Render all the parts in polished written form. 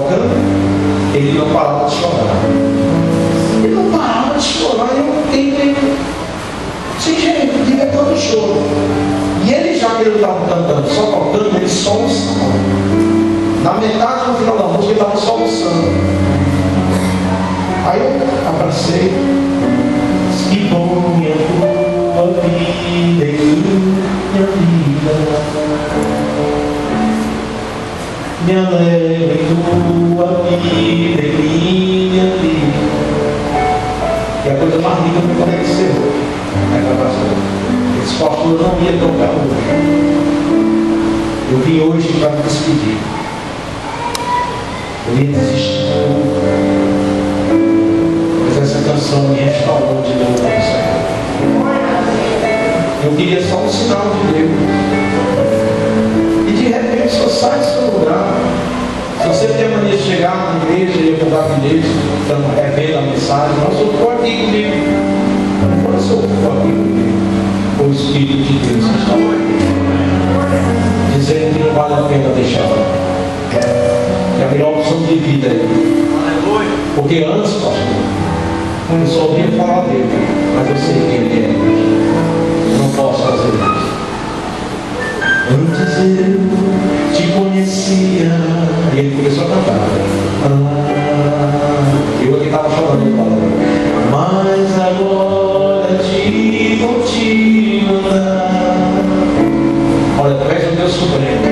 tocando, ele não parava de chorar. Ele não parava de chorar, eu fiquei sem jeito, diretor do choro. E ele, já que ele estava cantando, só tocando, ele soluçava. Na metade, no final da música, ele estava soluçando. Aí eu abracei, que bom é a tua vida e minha vida. Me alegra em tua vida e minha vida. E a coisa mais linda foi quando ele encerrou a gravação. Esse pastor não ia tocar hoje. Eu vim hoje para me despedir. Eu ia desistir de tudo. Mas essa canção me restaurou de novo ao Senhor. Eu queria só um sinal de Deus. E de repente só sai do seu lugar. Se você tem a mania de chegar na igreja e mudar a igreja, revendo a mensagem, não sou por aqui comigo. Não sou por aqui comigo. O Espírito de Deus está aqui, dizendo que não vale a pena deixar, que é a melhor opção de vida aí. Porque antes, pastor, eu só ouvia falar dele, mas eu sei quem ele é. Eu não posso fazer isso. Antes eu te conhecia. E ele começou a cantar. Eu aqui estava chorando, mas agora te vou te mandar. Olha, tu és o Deus Supremo.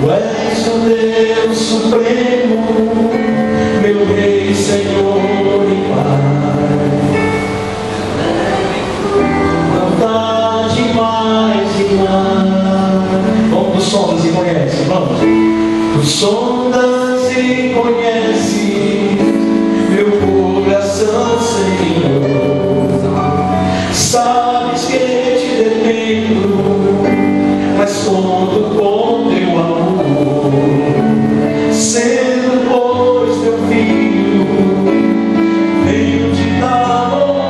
Tu és o Deus Supremo, meu Rei, Senhor e Pai. Cantar demais e mais. Vamos do sondas e conhece, vamos. Tu sondas e conhece meu coração, Senhor. Sabes que te dependo, mas conto com teu amor. Sendo pois teu filho, venho te dar amor.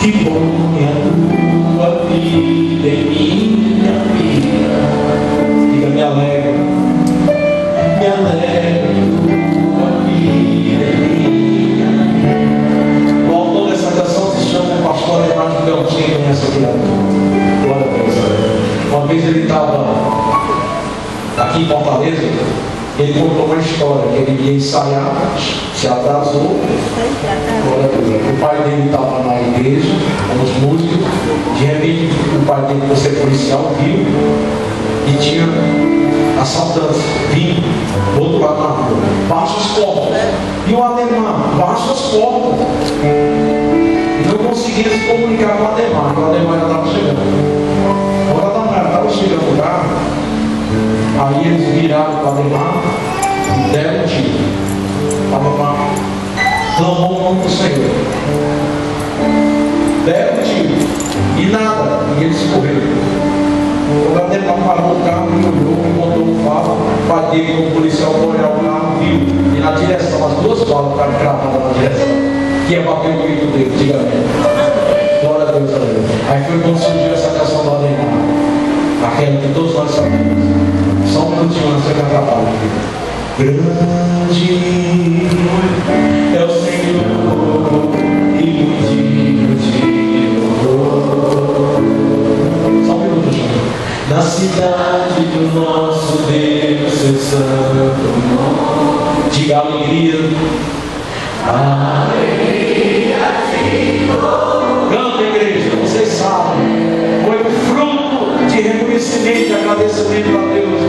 Que bom é a tua vida em minha vida. Diga, me alegra tua vida em minha vida. O autor dessa canção se chama Pastor Renato Beltinho, conhece aqui, glória a Deus. Uma vez ele estava aqui em Fortaleza, ele contou uma história que ele ia ensaiar, se atrasou. Glória a Deus. O pai dele estava na igreja, com os músicos. De repente, o pai dele, por ser policial, viu e tinha assaltantes vindo do outro lado da rua. Baixa as portas. E o Ademar, baixa as portas. E não conseguia se comunicar com o Ademar. O Ademar já estava chegando. Quando o Ademar estava chegando no carro, aí eles viraram para o Ademar e deram um tiro. O Ademar clamou o nome do Senhor. Deram um tiro. E nada. E eles correram. O Ademar parou o carro e olhou, encontrou um farol. O pai dele, como policial, foi olhar o carro, viu. E na direção, as duas balas ficaram cravadas na direção. Que ia bater o grito dele, diga amém. Glória a Deus, aleluia. Aí foi quando surgiu essa canção do Ademar. Aquela que todos nós sabemos. Só um minutinho antes de cantar a palavra. Grande é o Senhor e muito digno de louvor. Só um minuto, gente. Na cidade do nosso Deus, seu santo nome. Diga alegria. Alegria de louvor. Canta, igreja, vocês sabem. Foi um fruto de reconhecimento e agradecimento a Deus.